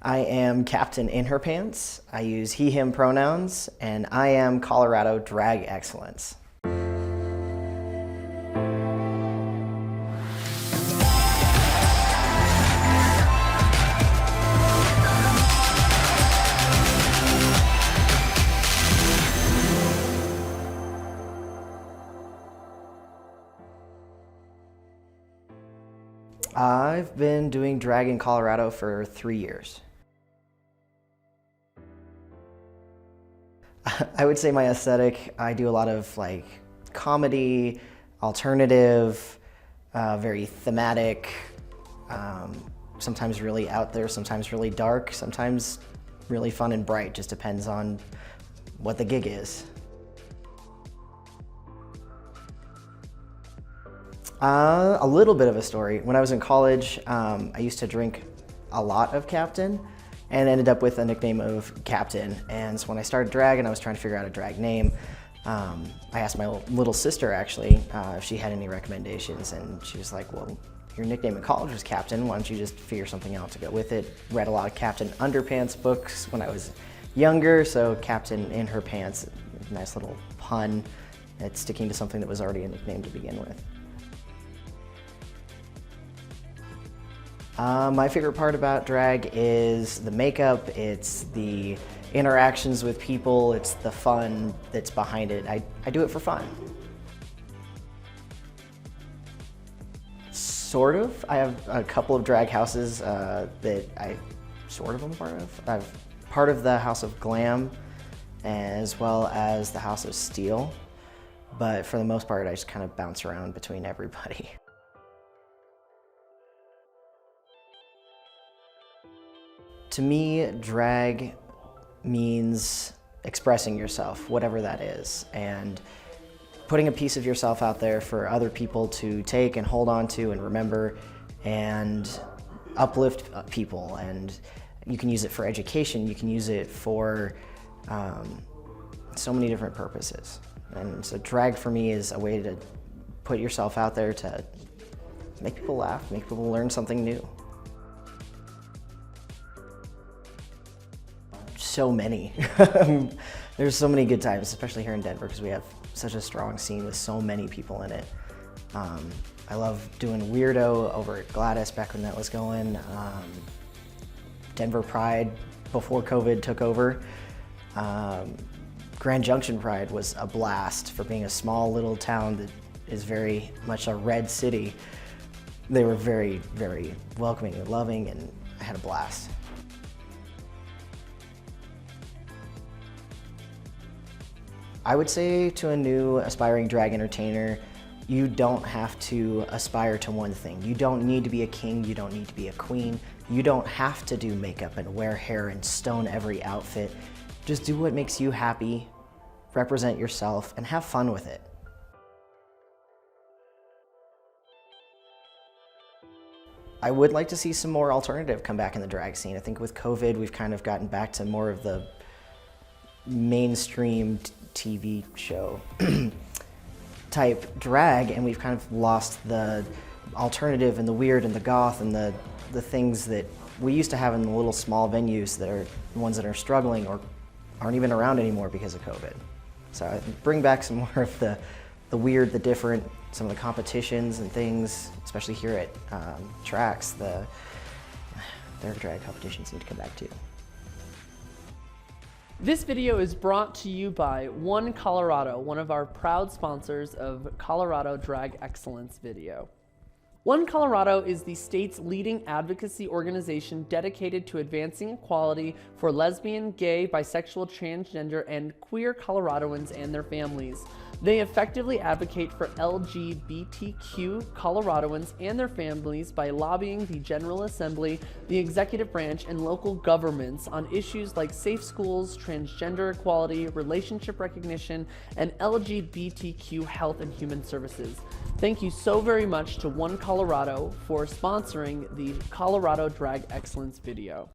I am Kaptain Inherpants. I use he, him pronouns, and I am Colorado Drag Excellence. I've been doing drag in Colorado for 3 years. I would say my aesthetic, I do a lot of like comedy, alternative, very thematic, sometimes really out there, sometimes really dark, sometimes really fun and bright, just depends on what the gig is. A little bit of a story. When I was in college, I used to drink a lot of Kaptain and ended up with a nickname of Kaptain. And so when I started drag and I was trying to figure out a drag name, I asked my little sister actually if she had any recommendations, and she was like, well, your nickname in college was Kaptain, why don't you just figure something out to go with it? Read a lot of Kaptain Underpants books when I was younger, so Kaptain Inherpants, nice little pun. It's sticking to something that was already a nickname to begin with. My favorite part about drag is the makeup, it's the interactions with people, it's the fun that's behind it. I do it for fun. Sort of. I have a couple of drag houses that I sort of am part of. I'm part of the House of Glam as well as the House of Steel, but for the most part I just kind of bounce around between everybody. To me, drag means expressing yourself, whatever that is, and putting a piece of yourself out there for other people to take and hold on to and remember and uplift people. And you can use it for education, you can use it for so many different purposes. And so drag for me is a way to put yourself out there to make people laugh, make people learn something new. So many. There's so many good times, especially here in Denver, because we have such a strong scene with so many people in it. I love doing Weirdo over at Gladys back when that was going. Denver Pride before COVID took over. Grand Junction Pride was a blast for being a small little town that is very much a red city. They were very, very welcoming and loving, and I had a blast. I would say to a new aspiring drag entertainer, you don't have to aspire to one thing. You don't need to be a king, you don't need to be a queen. You don't have to do makeup and wear hair and stone every outfit. Just do what makes you happy, represent yourself, and have fun with it. I would like to see some more alternative come back in the drag scene. I think with COVID, we've kind of gotten back to more of the mainstream TV show type drag, and we've kind of lost the alternative and the weird and the goth and the things that we used to have in the little small venues that are the ones that are struggling or aren't even around anymore because of COVID. So I bring back some more of the weird, the different, some of the competitions and things, especially here at Trax. Their drag competitions need to come back too. This video is brought to you by One Colorado, one of our proud sponsors of Colorado Drag Excellence Video. One Colorado is the state's leading advocacy organization dedicated to advancing equality for lesbian, gay, bisexual, transgender, and queer Coloradoans and their families. They effectively advocate for LGBTQ Coloradoans and their families by lobbying the General Assembly, the executive branch, and local governments on issues like safe schools, transgender equality, relationship recognition, and LGBTQ health and human services. Thank you so very much to One Colorado for sponsoring the Colorado Drag Excellence video.